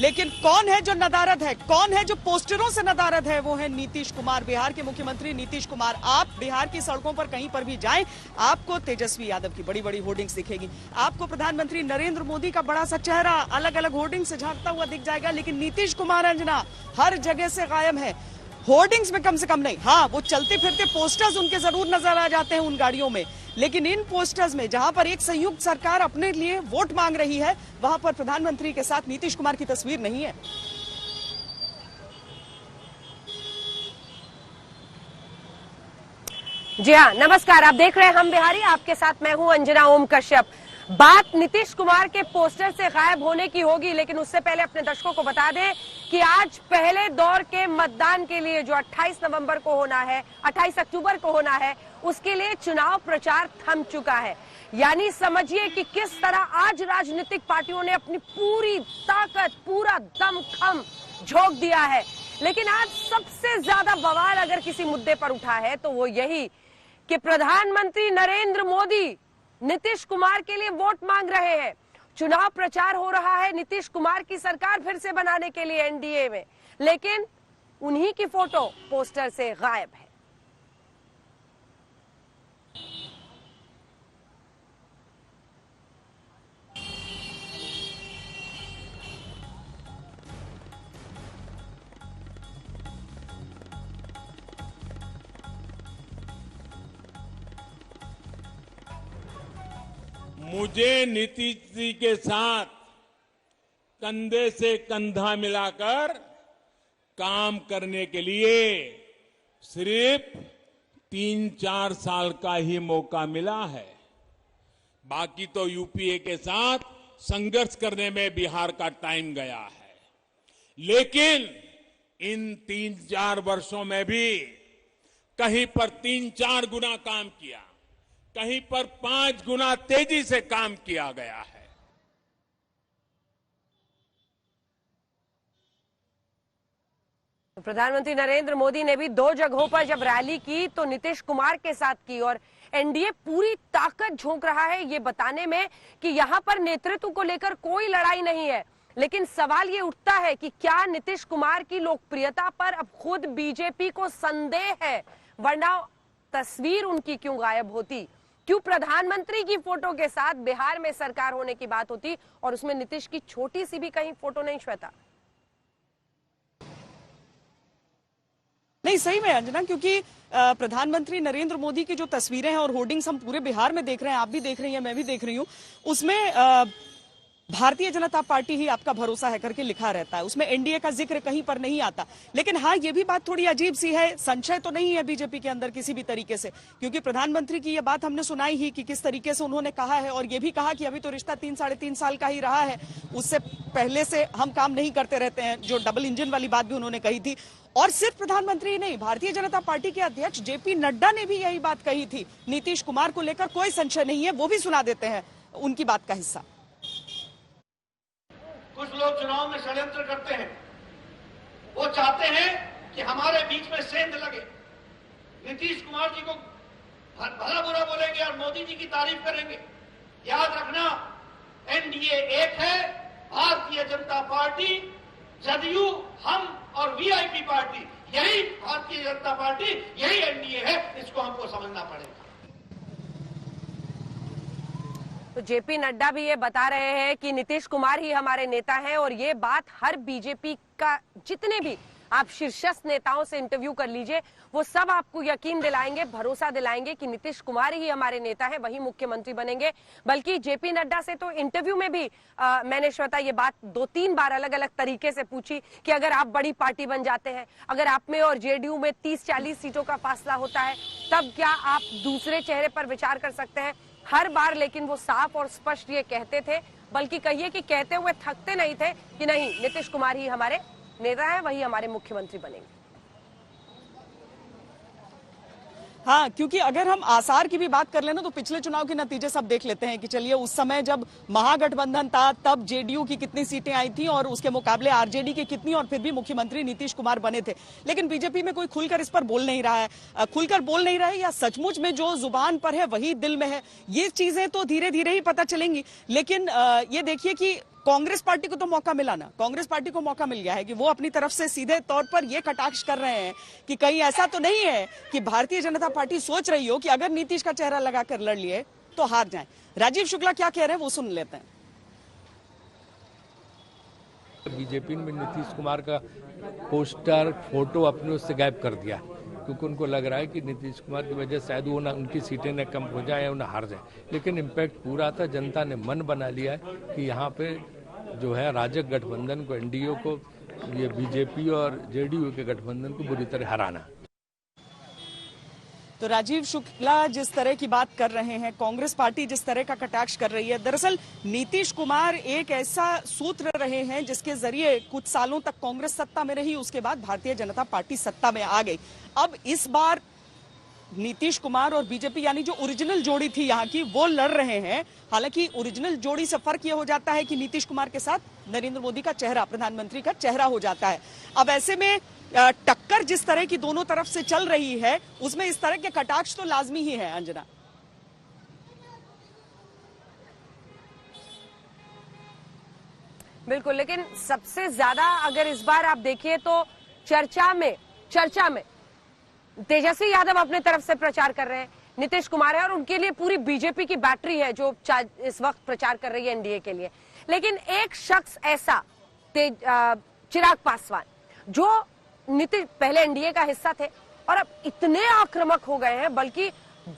लेकिन कौन है जो नदारद है, कौन है जो पोस्टरों से नदारद है? वो है नीतीश कुमार, बिहार के मुख्यमंत्री नीतीश कुमार। आप बिहार की सड़कों पर कहीं पर भी जाएं, आपको तेजस्वी यादव की बड़ी बड़ी होर्डिंग्स दिखेगी, आपको प्रधानमंत्री नरेंद्र मोदी का बड़ा सा चेहरा अलग अलग होर्डिंग से झांकता हुआ दिख जाएगा, लेकिन नीतीश कुमार अंजना हर जगह से गायब है। होर्डिंग्स में कम से कम नहीं, हाँ वो चलते फिरते पोस्टर्स उनके जरूर नजर आ जाते हैं उन गाड़ियों में, लेकिन इन पोस्टर्स में जहां पर एक संयुक्त सरकार अपने लिए वोट मांग रही है, वहां पर प्रधानमंत्री के साथ नीतीश कुमार की तस्वीर नहीं है। जी हाँ, नमस्कार, आप देख रहे हैं हम बिहारी, आपके साथ मैं हूं अंजना ओम कश्यप। बात नीतीश कुमार के पोस्टर से गायब होने की होगी, लेकिन उससे पहले अपने दर्शकों को बता दें कि आज पहले दौर के मतदान के लिए जो 28 नवंबर को होना है, 28 अक्टूबर को होना है, उसके लिए चुनाव प्रचार थम चुका है। यानी समझिए कि किस तरह आज राजनीतिक पार्टियों ने अपनी पूरी ताकत, पूरा दमखम झोंक दिया है। लेकिन आज सबसे ज्यादा बवाल अगर किसी मुद्दे पर उठा है तो वो यही कि प्रधानमंत्री नरेंद्र मोदी नीतीश कुमार के लिए वोट मांग रहे हैं। चुनाव प्रचार हो रहा है नीतीश कुमार की सरकार फिर से बनाने के लिए एनडीए में, लेकिन उन्हीं की फोटो पोस्टर से गायब है। मुझे नीतीश जी के साथ कंधे से कंधा मिलाकर काम करने के लिए सिर्फ 3-4 साल का ही मौका मिला है। बाकी तो यूपीए के साथ संघर्ष करने में बिहार का टाइम गया है। लेकिन इन 3-4 वर्षों में भी कहीं पर 3-4 गुना काम किया, कहीं पर 5 गुना तेजी से काम किया गया है। प्रधानमंत्री नरेंद्र मोदी ने भी 2 जगहों पर जब रैली की तो नीतीश कुमार के साथ की, और एनडीए पूरी ताकत झोंक रहा है ये बताने में कि यहां पर नेतृत्व को लेकर कोई लड़ाई नहीं है। लेकिन सवाल ये उठता है कि क्या नीतीश कुमार की लोकप्रियता पर अब खुद बीजेपी को संदेह है, वरना तस्वीर उनकी क्यों गायब होती? क्यों प्रधानमंत्री की फोटो के साथ बिहार में सरकार होने की बात होती और उसमें नीतीश की छोटी सी भी कहीं फोटो नहीं? श्वेता, नहीं सही में अंजना, क्योंकि प्रधानमंत्री नरेंद्र मोदी की जो तस्वीरें हैं और होर्डिंग्स हम पूरे बिहार में देख रहे हैं, आप भी देख रही हैं, मैं भी देख रही हूं, उसमें भारतीय जनता पार्टी ही आपका भरोसा है करके लिखा रहता है, उसमें एनडीए का जिक्र कहीं पर नहीं आता। लेकिन हाँ, ये भी बात थोड़ी अजीब सी है, संशय तो नहीं है बीजेपी के अंदर किसी भी तरीके से, क्योंकि प्रधानमंत्री की ये बात हमने सुनाई ही कि किस तरीके से उन्होंने कहा है, और ये भी कहा कि अभी तो रिश्ता 3-3.5 साल का ही रहा है, उससे पहले से हम काम नहीं करते रहते हैं, जो डबल इंजन वाली बात भी उन्होंने कही थी। और सिर्फ प्रधानमंत्री नहीं, भारतीय जनता पार्टी के अध्यक्ष जेपी नड्डा ने भी यही बात कही थी। नीतीश कुमार को लेकर कोई संशय नहीं है, वो भी सुना देते हैं उनकी बात का हिस्सा। कुछ लोग चुनाव में षड्यंत्र करते हैं, वो चाहते हैं कि हमारे बीच में सेंध लगे, नीतीश कुमार जी को भला बुरा बोलेंगे और मोदी जी की तारीफ करेंगे। याद रखना, एनडीए एक है, भारतीय जनता पार्टी, जदयू, हम और वीआईपी पार्टी, यही भारतीय जनता पार्टी, यही एनडीए है, इसको हमको समझना पड़ेगा। तो जेपी नड्डा भी ये बता रहे हैं कि नीतीश कुमार ही हमारे नेता हैं, और ये बात हर बीजेपी का, जितने भी आप शीर्षस्थ नेताओं से इंटरव्यू कर लीजिए, वो सब आपको यकीन दिलाएंगे, भरोसा दिलाएंगे कि नीतीश कुमार ही हमारे नेता है, वही मुख्यमंत्री बनेंगे। बल्कि जेपी नड्डा से तो इंटरव्यू में भी मैंने श्वेता ये बात 2-3 बार अलग अलग तरीके से पूछी कि अगर आप बड़ी पार्टी बन जाते हैं, अगर आप में और जेडीयू में 30-40 सीटों का फासला होता है, तब क्या आप दूसरे चेहरे पर विचार कर सकते हैं? हर बार लेकिन वो साफ और स्पष्ट ये कहते थे, बल्कि कहिए कि कहते हुए थकते नहीं थे कि नहीं, नीतीश कुमार ही हमारे नेता है, वही हमारे मुख्यमंत्री बनेंगे। हाँ, क्योंकि अगर हम आसार की भी बात कर लेना तो पिछले चुनाव के नतीजे सब देख लेते हैं कि चलिए उस समय जब महागठबंधन था तब जेडीयू की कितनी सीटें आई थी और उसके मुकाबले आरजेडी की कितनी, और फिर भी मुख्यमंत्री नीतीश कुमार बने थे। लेकिन बीजेपी में कोई खुलकर इस पर बोल नहीं रहा है, खुलकर बोल नहीं रहा है, या सचमुच में जो जुबान पर है वही दिल में है, ये चीजें तो धीरे धीरे ही पता चलेंगी। लेकिन ये देखिए कि कांग्रेस पार्टी को तो मौका मिला ना, कांग्रेस पार्टी को मौका मिल गया है कि वो अपनी तरफ से सीधे तौर पर ये कटाक्ष कर रहे हैं कि कहीं ऐसा तो नहीं है कि भारतीय जनता पार्टी सोच रही हो कि अगर नीतीश का चेहरा लगाकर लड़ लिए तो हार जाए। राजीव शुक्ला क्या कह रहे हैं वो सुन लेते हैं। बीजेपी ने नीतीश कुमार का पोस्टर फोटो अपने उससे गायब कर दिया, क्योंकि उनको लग रहा है कि नीतीश कुमार की वजह शायद वो ना उनकी सीटें न कम हो जाए या उन्हें हार जाए। लेकिन इम्पैक्ट पूरा था, जनता ने मन बना लिया है कि यहाँ पे जो है राजग गठबंधन को, एनडीए को, ये बीजेपी और जेडीयू के गठबंधन को बुरी तरह हराना। तो राजीव शुक्ला जिस तरह की बात कर रहे हैं, कांग्रेस पार्टी जिस तरह का कटाक्ष कर रही है, दरअसल नीतीश कुमार एक ऐसा सूत्र रहे हैं जिसके जरिए कुछ सालों तक कांग्रेस सत्ता में रही, उसके बाद भारतीय जनता पार्टी सत्ता में आ गई। अब इस बार नीतीश कुमार और बीजेपी यानी जो ओरिजिनल जोड़ी थी यहाँ की वो लड़ रहे हैं। हालांकि ओरिजिनल जोड़ी से फर्क ये हो जाता है कि नीतीश कुमार के साथ नरेंद्र मोदी का चेहरा, प्रधानमंत्री का चेहरा हो जाता है। अब ऐसे में टक्कर जिस तरह की दोनों तरफ से चल रही है उसमें इस तरह के कटाक्ष तो लाजमी ही है। अंजना, बिल्कुल, लेकिन सबसे ज्यादा अगर इस बार आप देखिए तो चर्चा में तेजस्वी यादव अपने तरफ से प्रचार कर रहे हैं, नीतीश कुमार है और उनके लिए पूरी बीजेपी की बैटरी है जो इस वक्त प्रचार कर रही है एनडीए के लिए। लेकिन एक शख्स ऐसा चिराग पासवान जो नीतीश पहले एनडीए का हिस्सा थे और अब इतने आक्रामक हो गए हैं, बल्कि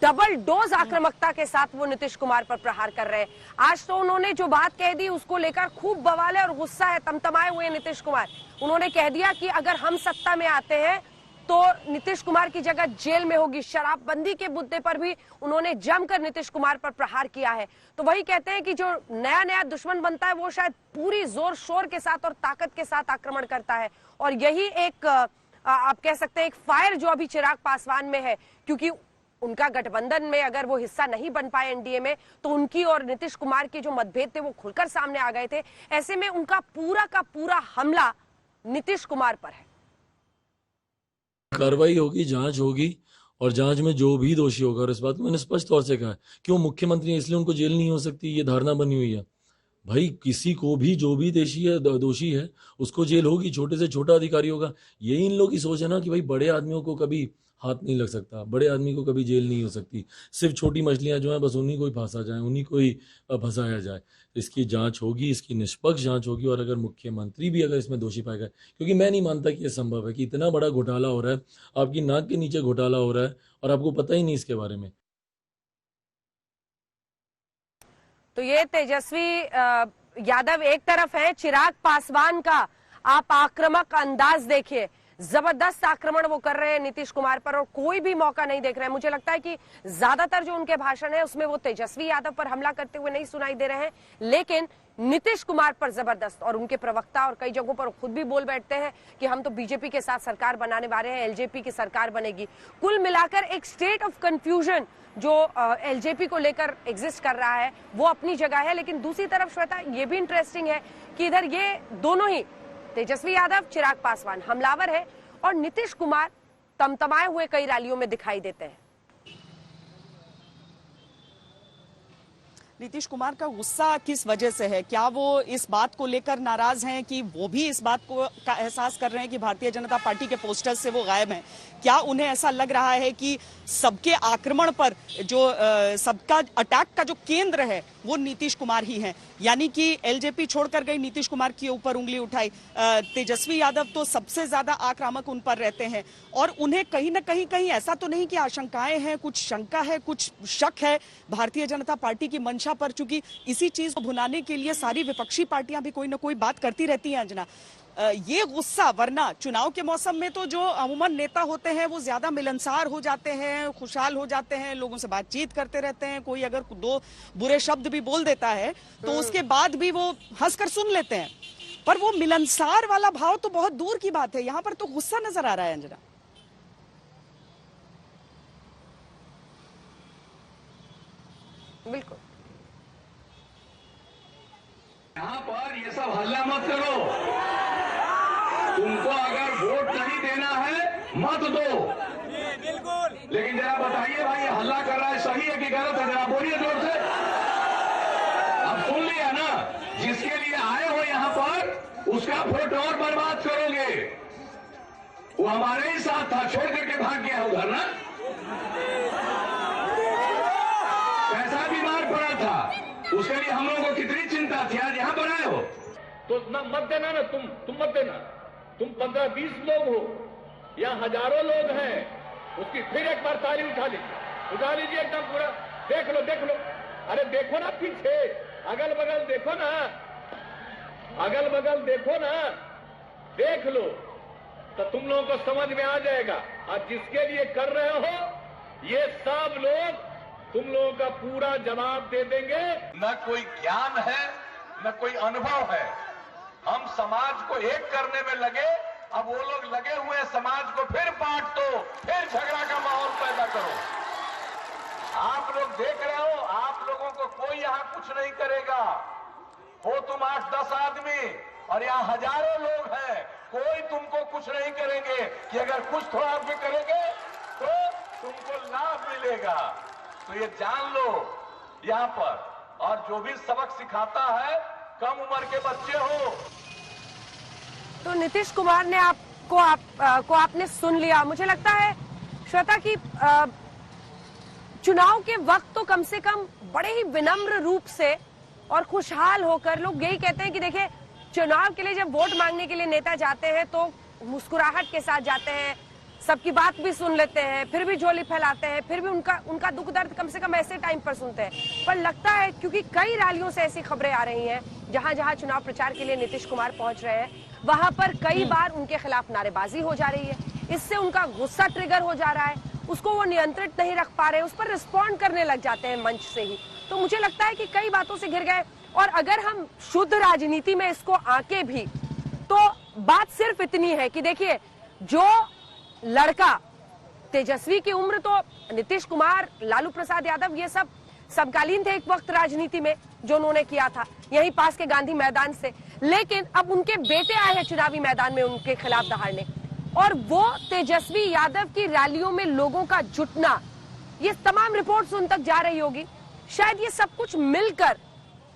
डबल डोज आक्रामकता के साथ वो नीतीश कुमार पर प्रहार कर रहे हैं। आज तो उन्होंने जो बात कह दी उसको लेकर खूब बवाल है और गुस्सा है, तमतमाए हुए नीतीश कुमार। उन्होंने कह दिया कि अगर हम सत्ता में आते हैं तो नीतीश कुमार की जगह जेल में होगी। शराबबंदी के मुद्दे पर भी उन्होंने जमकर नीतीश कुमार पर प्रहार किया है। तो वही कहते हैं कि जो नया नया दुश्मन बनता है वो शायद पूरी जोर शोर के साथ और ताकत के साथ आक्रमण करता है। और यही एक आप कह सकते हैं एक फायर जो अभी चिराग पासवान में है, क्योंकि उनका गठबंधन में अगर वो हिस्सा नहीं बन पाए एनडीए में तो उनकी और नीतीश कुमार के जो मतभेद थे वो खुलकर सामने आ गए थे। ऐसे में उनका पूरा का पूरा हमला नीतीश कुमार पर है। कार्रवाई होगी, जांच होगी और जांच में जो भी दोषी होगा, और इस बात को मैंने स्पष्ट तौर से कहा है, क्यों मुख्यमंत्री है इसलिए उनको जेल नहीं हो सकती, ये धारणा बनी हुई है। भाई किसी को भी जो भी दोषी है उसको जेल होगी, छोटे से छोटा अधिकारी होगा। यही इन लोगों की सोच है ना कि भाई बड़े आदमियों को कभी हाथ नहीं लग सकता, बड़े आदमी को कभी जेल नहीं हो सकती, सिर्फ छोटी मछलियां जो है बस उन्हीं को ही फांसा जाए, उन्हीं को ही फंसाया जाए। इसकी जांच होगी, इसकी निष्पक्ष जांच होगी, और अगर मुख्यमंत्री भी अगर इसमें दोषी पाया गया, क्योंकि मैं नहीं मानता कि यह संभव है कि इतना बड़ा घोटाला हो रहा है, आपकी नाक के नीचे घोटाला हो रहा है और आपको पता ही नहीं इसके बारे में। तो ये तेजस्वी यादव एक तरफ है, चिराग पासवान का आप आक्रामक अंदाज देखिए, जबरदस्त आक्रमण वो कर रहे हैं नीतीश कुमार पर और कोई भी मौका नहीं देख रहे हैं। मुझे लगता है कि ज्यादातर जो उनके भाषण है उसमें वो तेजस्वी यादव पर हमला करते हुए नहीं सुनाई दे रहे हैं, लेकिन नीतीश कुमार पर जबरदस्त, और उनके प्रवक्ता और कई जगहों पर खुद भी बोल बैठते हैं कि हम तो बीजेपी के साथ सरकार बनाने वाले हैं, एलजेपी की सरकार बनेगी। कुल मिलाकर एक स्टेट ऑफ कंफ्यूजन जो एलजेपी को लेकर एग्जिस्ट कर रहा है वो अपनी जगह है। लेकिन दूसरी तरफ श्वेता ये भी इंटरेस्टिंग है कि इधर ये दोनों ही तेजस्वी यादव, चिराग पासवान हमलावर है और नीतीश कुमार तमतमाए हुए कई रैलियों में दिखाई देते हैं। नीतीश कुमार का गुस्सा किस वजह से है? क्या वो इस बात को लेकर नाराज हैं कि वो भी इस बात को का एहसास कर रहे हैं कि भारतीय जनता पार्टी के पोस्टर से वो गायब हैं? क्या उन्हें ऐसा लग रहा है कि सबके आक्रमण पर जो सबका अटैक का जो केंद्र है वो नीतीश कुमार ही हैं, यानी कि एलजेपी छोड़कर गई, नीतीश कुमार के ऊपर उंगली उठाई, तेजस्वी यादव तो सबसे ज्यादा आक्रामक उन पर रहते हैं और उन्हें कहीं ना कहीं ऐसा तो नहीं कि आशंकाएं हैं, कुछ शंका है, कुछ शक है भारतीय जनता पार्टी की मंशा पर, चूंकि इसी चीज को भुनाने के लिए सारी विपक्षी पार्टियां भी कोई ना कोई बात करती रहती हैं। अंजना, ये गुस्सा, वरना चुनाव के मौसम में तो जो अमूमन नेता होते हैं वो ज्यादा मिलनसार हो जाते हैं, खुशहाल हो जाते हैं, लोगों से बातचीत करते रहते हैं, कोई अगर दो बुरे शब्द भी बोल देता है तो उसके बाद भी वो हंसकर सुन लेते हैं, पर वो मिलनसार वाला भाव तो बहुत दूर की बात है। यहाँ पर तो गुस्सा नजर आ रहा है। अंजना, बिल्कुल यहाँ पर ये सब हल्ला मत करो, तुमको अगर वोट नहीं देना है मत दो, बिल्कुल, लेकिन जरा बताइए भाई ये हल्ला कर रहा है सही है कि गलत है, जरा बोलिए जोर से। अब सुन लिया ना, जिसके लिए आए हो यहां पर उसका फोटो और बर्बाद करोगे। वो हमारे ही साथ था, छोड़ करके भाग गया उधर ना, कैसा बीमार पड़ा था, उसके लिए हम लोगों को कितनी चिंता थी। आज यहां पर आए हो तो मत देना ना, तुम मत देना। तुम 15-20 लोग हो या हजारों लोग हैं, उसकी फिर एक बार ताली उठा लीजिए एकदम पूरा। देख लो, अरे देखो ना पीछे, अगल बगल देखो ना, देख लो तो तुम लोगों को समझ में आ जाएगा। और जिसके लिए कर रहे हो ये सब लोग तुम लोगों का पूरा जवाब दे देंगे। न कोई ज्ञान है न कोई अनुभव है। हम समाज को एक करने में लगे, अब वो लोग लगे हुए हैं समाज को फिर बांट दो, फिर झगड़ा का माहौल पैदा करो। आप लोग देख रहे हो, आप लोगों को कोई यहां कुछ नहीं करेगा। हो तुम 8-10 आदमी और यहां हजारों लोग हैं, कोई तुमको कुछ नहीं करेंगे। कि अगर कुछ थोड़ा भी करेंगे तो तुमको लाभ मिलेगा। तो ये जान लो यहां पर। और जो भी सबक सिखाता है, कम उम्र के बच्चे हो। तो नीतीश कुमार ने आपने सुन लिया। मुझे लगता है श्वेता की चुनाव के वक्त तो कम से कम बड़े ही विनम्र रूप से और खुशहाल होकर लोग यही कहते हैं कि देखिए, चुनाव के लिए जब वोट मांगने के लिए नेता जाते हैं तो मुस्कुराहट के साथ जाते हैं, सबकी बात भी सुन लेते हैं, फिर भी झोली फैलाते हैं, फिर भी उनका दुख दर्द कम से कम ऐसे टाइम पर सुनते हैं। पर लगता है क्योंकि कई रैलियों से ऐसी खबरें आ रही हैं जहां जहां चुनाव प्रचार के लिए नीतीश कुमार पहुंच रहे हैं, वहां पर कई बार उनके खिलाफ नारेबाजी हो जा रही है। इससे उनका गुस्सा ट्रिगर हो जा रहा है, उसको वो नियंत्रित नहीं रख पा रहे, उस पर रिस्पॉन्ड करने लग जाते हैं मंच से ही। तो मुझे लगता है कि कई बातों से घिर गए। और अगर हम शुद्ध राजनीति में इसको आके भी, तो बात सिर्फ इतनी है कि देखिए, जो लड़का तेजस्वी की उम्र, तो नीतीश कुमार, लालू प्रसाद यादव, ये सब समकालीन थे एक वक्त राजनीति में, जो उन्होंने किया था यहीं पास के गांधी मैदान से। लेकिन अब उनके बेटे आए हैं चुनावी मैदान में उनके खिलाफ दहाड़ने, और वो तेजस्वी यादव की रैलियों में लोगों का जुटना, ये तमाम रिपोर्ट्स उन तक जा रही होगी। शायद ये सब कुछ मिलकर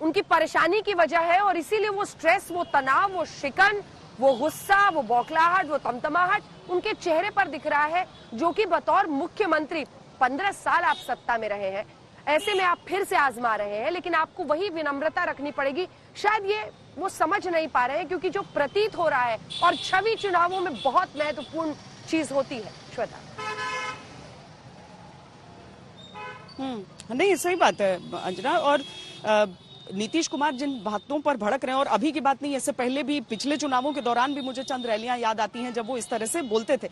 उनकी परेशानी की वजह है, और इसीलिए वो स्ट्रेस, वो तनाव, वो शिकन, वो गुस्सा, वो बौखलाहट, वो तमतमाहट उनके चेहरे पर दिख रहा है, जो कि बतौर मुख्यमंत्री 15 साल आप सत्ता में रहे हैं, ऐसे में आप फिर से आजमा रहे हैं। लेकिन आपको वही विनम्रता रखनी पड़ेगी। शायद ये वो समझ नहीं पा रहे हैं, क्योंकि जो प्रतीत हो रहा है, और छवि चुनावों में बहुत महत्वपूर्ण चीज होती है। श्वेता, नहीं, सही बात है अंजना। और नीतीश कुमार जिन बातों पर भड़क रहे हैं, और अभी की बात नहीं, इससे पहले भी पिछले चुनावों के दौरान भी मुझे चंद रैलियां याद आती हैं जब वो इस तरह से बोलते थे।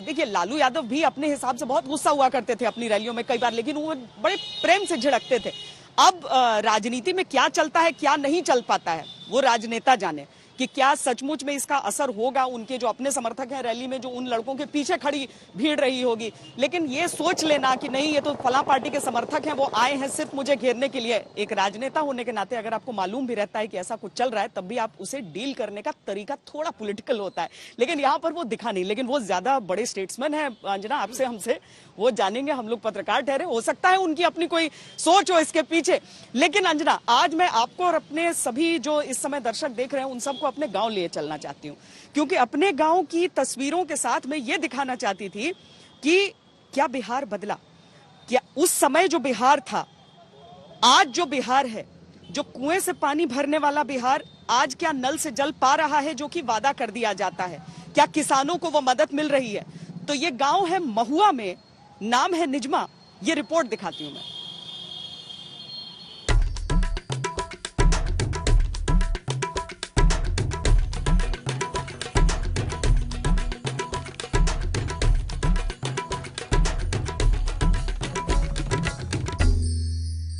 देखिए, लालू यादव भी अपने हिसाब से बहुत गुस्सा हुआ करते थे अपनी रैलियों में कई बार, लेकिन वो बड़े प्रेम से झिड़कते थे। अब राजनीति में क्या चलता है, क्या नहीं चल पाता है, वो राजनेता जाने कि क्या सचमुच में इसका असर होगा उनके जो अपने समर्थक हैं रैली में, जो उन लड़कों के पीछे खड़ी भीड़ रही होगी। लेकिन ये सोच लेना कि नहीं, ये तो फला पार्टी के समर्थक हैं, वो आए हैं सिर्फ मुझे घेरने के लिए। एक राजनेता होने के नाते अगर आपको मालूम भी रहता है कि ऐसा कुछ चल रहा है, तब भी आप उसे डील करने का तरीका थोड़ा पॉलिटिकल होता है। लेकिन यहाँ पर वो दिखा नहीं। लेकिन वो ज्यादा बड़े स्टेट्समैन है अंजना, आपसे हमसे वो जानेंगे, हम लोग पत्रकार ठहरे, हो सकता है उनकी अपनी कोई सोच हो इसके पीछे। लेकिन अंजना, आज मैं आपको और अपने सभी जो इस समय दर्शक देख रहे हैं, उन सबको अपने गांव लिए चलना चाहती हूँ, क्योंकि अपने गांव की तस्वीरों के साथ मैं ये दिखाना चाहती थी कि क्या बिहार बदला, क्या उस समय जो बिहार था, आज जो बिहार है, जो कुएं से पानी भरने वाला बिहार, आज क्या नल से जल पा रहा है जो कि वादा कर दिया जाता है, क्या किसानों को वो मदद मिल रही है। तो ये गांव है महुआ में, नाम है निजमा। ये रिपोर्ट दिखाती हूं मैं।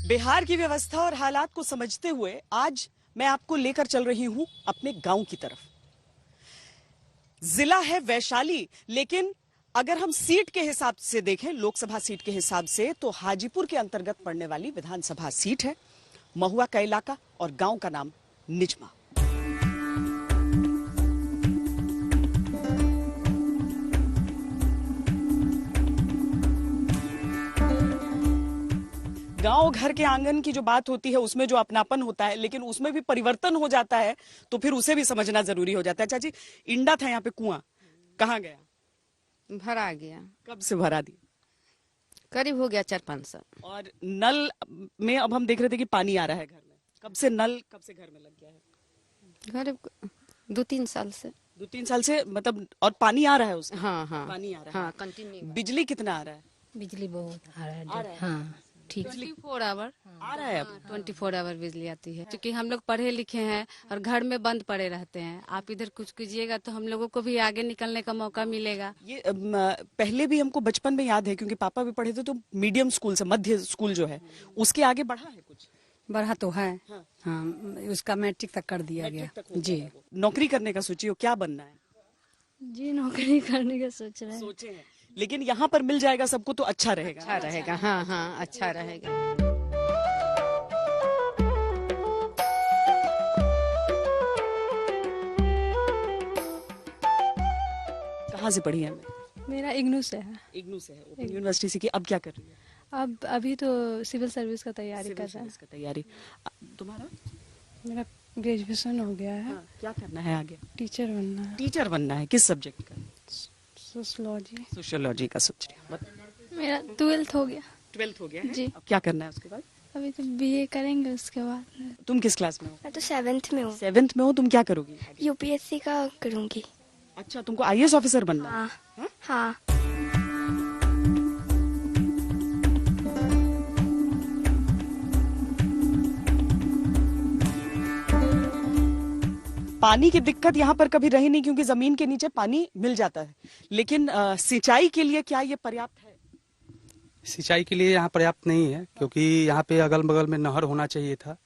बिहार की व्यवस्था और हालात को समझते हुए आज मैं आपको लेकर चल रही हूं अपने गांव की तरफ। जिला है वैशाली, लेकिन अगर हम सीट के हिसाब से देखें, लोकसभा सीट के हिसाब से, तो हाजीपुर के अंतर्गत पड़ने वाली विधानसभा सीट है महुआ का इलाका, और गांव का नाम निजमा। गांव घर के आंगन की जो बात होती है उसमें जो अपनापन होता है, लेकिन उसमें भी परिवर्तन हो जाता है तो फिर उसे भी समझना जरूरी हो जाता है। चाची, इंडा था यहाँ पे, कुआं कहाँ गया? भरा गया। कब से भरा दिया? करीब हो गया 4-5 साल। और नल में अब हम देख रहे थे कि पानी आ रहा है घर में, कब से नल कब से घर में लग गया है? घर 2-3 साल से। 2-3 साल से मतलब, और पानी आ रहा है उसमें? हाँ हाँ पानी आ रहा है। हाँ, कंटिन्यू। बिजली कितना आ रहा है? बिजली बहुत आ रहा है। हाँ ठीक। 24 आवर आ रहा है अब? 24 आवर बिजली आती है, क्योंकि हम लोग पढ़े लिखे हैं और घर में बंद पड़े रहते हैं। आप इधर कुछ कीजिएगा तो हम लोगों को भी आगे निकलने का मौका मिलेगा। ये पहले भी हमको बचपन में याद है, क्योंकि पापा भी पढ़े थे, तो मीडियम स्कूल से मध्य स्कूल जो है उसके आगे बढ़ा है कुछ? बढ़ा तो है। हाँ, उसका मैट्रिक तक कर दिया गया जी। नौकरी करने का सोचिए, क्या बनना है? जी नौकरी करने का सोच रहे हैं। सोचे हैं, लेकिन यहाँ पर मिल जाएगा सबको तो अच्छा रहेगा। अच्छा रहेगा। हाँ हाँ, अच्छा रहेगा। कहाँ से पढ़ी है? मेरा इग्नू से है। इग्नू से है, ओपन यूनिवर्सिटी से। की अब क्या कर रही है? अब अभी तो सिविल सर्विस का तैयारी कर रहा है। का तैयारी। तुम्हारा? मेरा ग्रेजुएशन हो गया है। क्या करना है आगे? टीचर बनना है। टीचर बनना है, किस सब्जेक्ट का? सोशियोलॉजी। सोशियोलॉजी का सोच रही है। मेरा 12th हो गया। 12th हो गया है? जी। अब क्या करना है उसके बाद? अभी तो बीए करेंगे उसके बाद। तुम किस क्लास में हो? मैं तो 7th में हूँ। 7th में हो। तुम क्या करोगी? यूपीएससी का करूँगी। अच्छा, तुमको आईएएस ऑफिसर बनना? हाँ हाँ। पानी की दिक्कत यहाँ पर कभी रही नहीं, क्योंकि जमीन के नीचे पानी मिल जाता है, लेकिन सिंचाई के लिए क्या ये पर्याप्त है? सिंचाई के लिए यहाँ पर्याप्त नहीं है, क्योंकि यहाँ पे अगल बगल में नहर होना चाहिए था,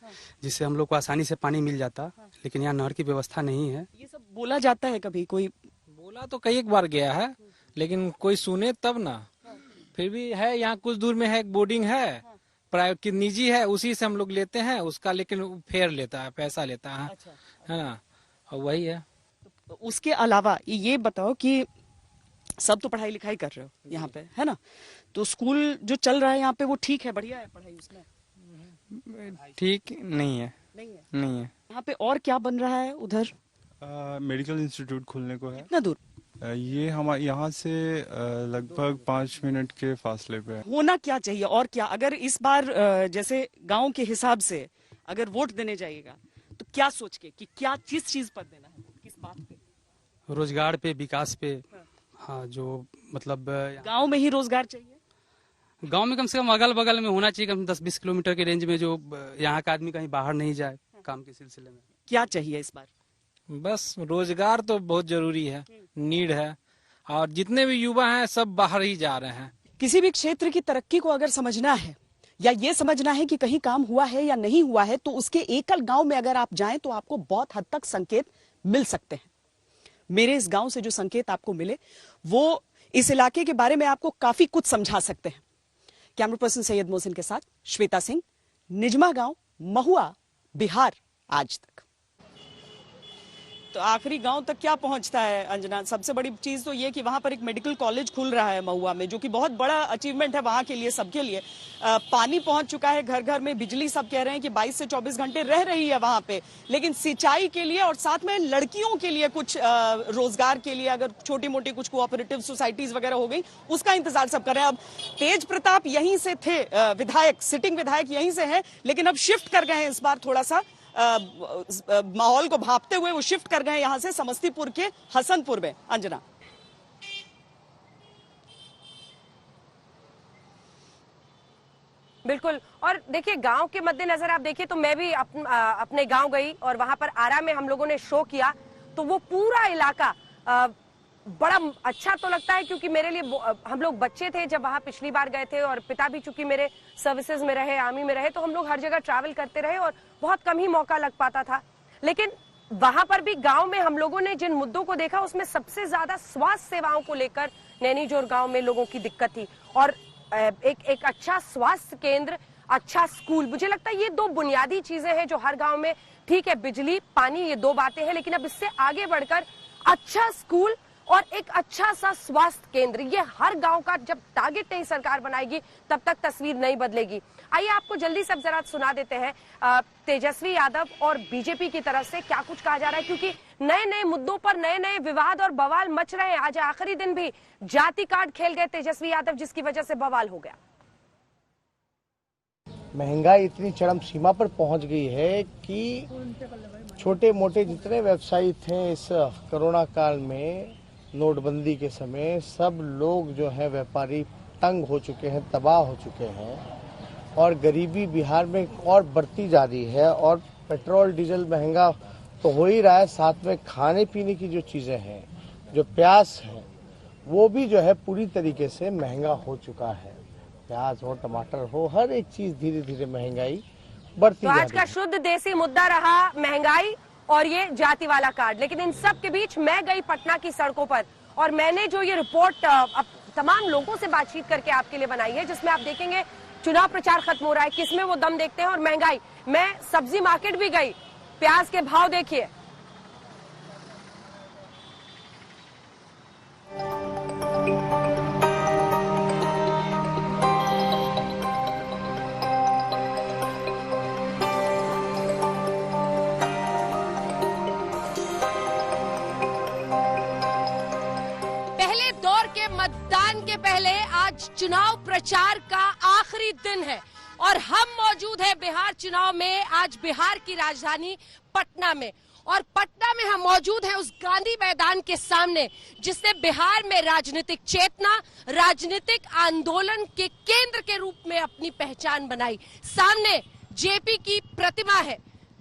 जिससे हम लोग को आसानी से पानी मिल जाता, लेकिन यहाँ नहर की व्यवस्था नहीं है। ये सब बोला जाता है, कभी कोई बोला तो कई एक बार गया है, लेकिन कोई सुने तब ना। फिर भी है, यहाँ कुछ दूर में है एक बोर्डिंग है, प्राइवेट की निजी है, उसी से हम लोग लेते हैं उसका, लेकिन फेयर लेता है, पैसा लेता है। है ना, और वही है। उसके अलावा ये बताओ कि सब तो पढ़ाई लिखाई कर रहे हो यहाँ पे, है ना, तो स्कूल जो चल रहा है यहाँ पे वो ठीक है, बढ़िया है पढ़ाई उसमें? ठीक नहीं है। नहीं है। यहाँ पे और क्या बन रहा है उधर? मेडिकल इंस्टीट्यूट खुलने को है। कितना दूर? ये हमारे यहाँ से लगभग 5 मिनट के फासले पे है। होना क्या चाहिए और क्या, अगर इस बार जैसे गांव के हिसाब से अगर वोट देने जाइएगा तो क्या सोच के कि क्या किस चीज पर देना है, किस बात पे? रोजगार पे, विकास पे। हाँ, जो मतलब गांव में ही रोजगार चाहिए। गांव में कम से कम अगल बगल में होना चाहिए, कम 10-20 किलोमीटर के रेंज में, जो यहाँ का आदमी कहीं बाहर नहीं जाए काम के सिलसिले में। क्या चाहिए इस बार? बस रोजगार तो बहुत जरूरी है, नीड है, और जितने भी युवा हैं सब बाहर ही जा रहे हैं। किसी भी क्षेत्र की तरक्की को अगर समझना है या ये समझना है कि कहीं काम हुआ है या नहीं हुआ है, तो उसके एकल गांव में अगर आप जाएं तो आपको बहुत हद तक संकेत मिल सकते हैं। मेरे इस गांव से जो संकेत आपको मिले वो इस इलाके के बारे में आपको काफी कुछ समझा सकते हैं। कैमरा पर्सन सैयद मोहसिन के साथ श्वेता सिंह, निजमा गांव, महुआ, बिहार आज तक। तो आखिरी गांव तक क्या पहुंचता है अंजना? सबसे बड़ी चीज तो ये कि वहां पर एक मेडिकल कॉलेज खुल रहा है महुआ में, जो कि बहुत बड़ा अचीवमेंट है वहां के लिए, सबके लिए। पानी पहुंच चुका है घर घर में, बिजली सब कह रहे हैं कि 22 से 24 घंटे रह रही है वहां पे, लेकिन सिंचाई के लिए और साथ में लड़कियों के लिए कुछ रोजगार के लिए अगर छोटी मोटी कुछ कोऑपरेटिव सोसाइटीज वगैरह हो गई, उसका इंतजार सब कर रहे हैं। अब तेज प्रताप यहीं से थे विधायक, सिटिंग विधायक यहीं से है, लेकिन अब शिफ्ट कर गए हैं इस बार, थोड़ा सा माहौल को भांपते हुए वो शिफ्ट कर गए यहां से समस्तीपुर के हसनपुर में। अंजना, बिल्कुल। और देखिए, गांव के मद्देनजर आप देखिए तो मैं भी अपने गांव गई और वहां पर आरा में हम लोगों ने शो किया, तो वो पूरा इलाका बड़ा अच्छा तो लगता है, क्योंकि मेरे लिए हम लोग बच्चे थे जब वहां पिछली बार गए थे, और पिता भी चूंकि मेरे सर्विसेज में रहे, आर्मी में रहे, तो हम लोग हर जगह ट्रैवल करते रहे और बहुत कम ही मौका लग पाता था। लेकिन वहां पर भी गांव में हम लोगों ने जिन मुद्दों को देखा उसमें सबसे ज्यादा स्वास्थ्य सेवाओं को लेकर नैनीजोर गांव में लोगों की दिक्कत थी, और एक अच्छा स्वास्थ्य केंद्र, अच्छा स्कूल, मुझे लगता है ये दो बुनियादी चीजें हैं जो हर गांव में, ठीक है बिजली पानी ये दो बातें हैं, लेकिन अब इससे आगे बढ़कर अच्छा स्कूल और एक अच्छा सा स्वास्थ्य केंद्र, ये हर गांव का जब टारगेट नहीं सरकार बनाएगी तब तक तस्वीर नहीं बदलेगी। आइए आपको जल्दी से जरा सुना देते हैं तेजस्वी यादव और बीजेपी की तरफ से क्या कुछ कहा जा रहा है, क्योंकि नए नए मुद्दों पर नए नए विवाद और बवाल मच रहे हैं। आज आखिरी दिन भी जाति कार्ड खेल गए तेजस्वी यादव, जिसकी वजह से बवाल हो गया। महंगाई इतनी चरम सीमा पर पहुंच गई है कि छोटे मोटे जितने व्यवसायी थे इस कोरोना काल में, नोटबंदी के समय, सब लोग जो है व्यापारी तंग हो चुके हैं, तबाह हो चुके हैं और गरीबी बिहार में और बढ़ती जा रही है। और पेट्रोल डीजल महंगा तो हो ही रहा है, साथ में खाने पीने की जो चीजें हैं, जो प्याज है, वो भी जो है पूरी तरीके से महंगा हो चुका है। प्याज हो, टमाटर हो, हर एक चीज धीरे धीरे महंगाई बढ़ती तो आज का शुद्ध देसी मुद्दा रहा महंगाई और ये जाति वाला कार्ड। लेकिन इन सब के बीच मैं गई पटना की सड़कों पर और मैंने जो ये रिपोर्ट अब तमाम लोगों से बातचीत करके आपके लिए बनाई है, जिसमें आप देखेंगे चुनाव प्रचार खत्म हो रहा है, किसमें वो दम देखते हैं। और महंगाई, मैं सब्जी मार्केट भी गई, प्याज के भाव देखिए, मतदान के पहले आज चुनाव प्रचार का आखिरी दिन है और हम मौजूद हैं बिहार चुनाव में, आज बिहार की राजधानी पटना में। और पटना में हम मौजूद हैं उस गांधी मैदान के सामने जिसने बिहार में राजनीतिक चेतना, राजनीतिक आंदोलन के केंद्र के रूप में अपनी पहचान बनाई। सामने जेपी की प्रतिमा है।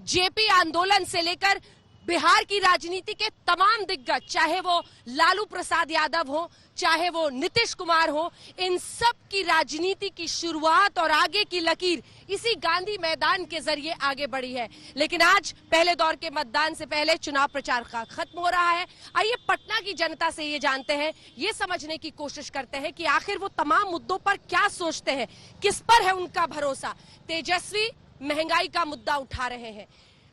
जेपी आंदोलन से लेकर बिहार की राजनीति के तमाम दिग्गज, चाहे वो लालू प्रसाद यादव हो, चाहे वो नीतीश कुमार हो, इन सब की राजनीति की शुरुआत और आगे की लकीर इसी गांधी मैदान के जरिए आगे बढ़ी है। लेकिन आज पहले दौर के मतदान से पहले चुनाव प्रचार का खत्म हो रहा है। आइए पटना की जनता से ये जानते हैं, ये समझने की कोशिश करते हैं कि आखिर वो तमाम मुद्दों पर क्या सोचते हैं, किस पर है उनका भरोसा। तेजस्वी महंगाई का मुद्दा उठा रहे हैं,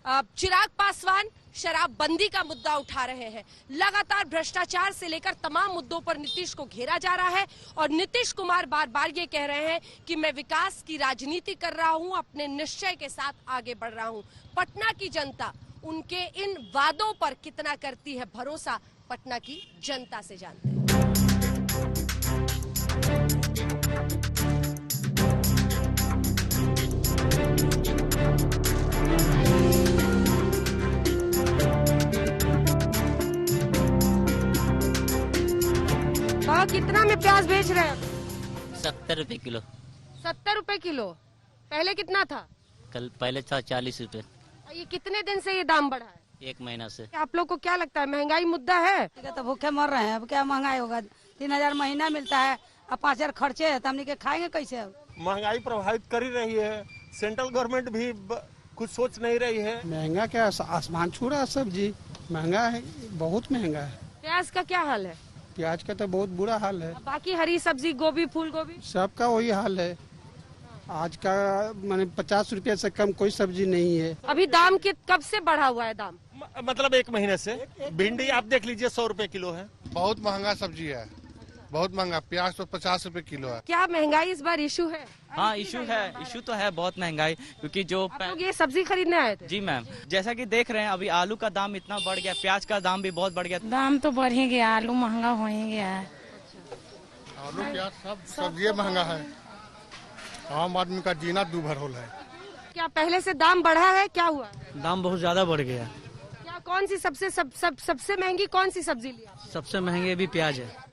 चिराग पासवान शराबबंदी का मुद्दा उठा रहे हैं, लगातार भ्रष्टाचार से लेकर तमाम मुद्दों पर नीतीश को घेरा जा रहा है और नीतीश कुमार बार बार ये कह रहे हैं कि मैं विकास की राजनीति कर रहा हूं, अपने निश्चय के साथ आगे बढ़ रहा हूं। पटना की जनता उनके इन वादों पर कितना करती है भरोसा, पटना की जनता से जानते हैं। कितना में प्याज बेच रहे हैं? 70 रुपए किलो। 70 रुपए किलो। पहले कितना था? कल पहले था 40 रुपए। ये कितने दिन से ये दाम बढ़ा है? 1 महीना से। आप लोग को क्या लगता है महंगाई मुद्दा है? तो भूखे मर रहे हैं, अब क्या महंगाई होगा? 3000 महीना मिलता है, अब 5000 खर्चे है, तो हमने के खाएंगे कैसे? महंगाई प्रभावित कर ही रही है, सेंट्रल गवर्नमेंट भी कुछ सोच नहीं रही है। महंगा क्या, आसमान छू रहा है, सब्जी महंगा है, बहुत महंगा है। प्याज का क्या हाल है? प्याज का तो बहुत बुरा हाल है। बाकी हरी सब्जी, गोभी, फूल गोभी, सबका वही हाल है। आज का माने 50 रुपए से कम कोई सब्जी नहीं है। अभी दाम कब से बढ़ा हुआ है दाम? मतलब 1 महीने से। भिंडी आप देख लीजिए 100 रुपए किलो है। बहुत महंगा सब्जी है, बहुत महंगा। प्याज तो 50 रुपए किलो है। क्या महंगाई इस बार इशू है? हाँ इशू है, इशू तो है बहुत महंगाई, क्योंकि जो आप लोग ये सब्जी खरीदने आए थे? जी मैम, जैसा कि देख रहे हैं अभी आलू का दाम इतना बढ़ गया, प्याज का दाम भी बहुत बढ़ गया। दाम तो बढ़ ही गया, आलू महंगा हो ही गया है। आलू प्याज सब सब्जी महंगा है, आम आदमी का जीना दूभर हो है। क्या पहले से दाम बढ़ा है, क्या हुआ? दाम बहुत ज्यादा बढ़ गया। क्या कौन सी सबसे महंगी कौन सी सब्जी लिया? सबसे महंगी भी प्याज है।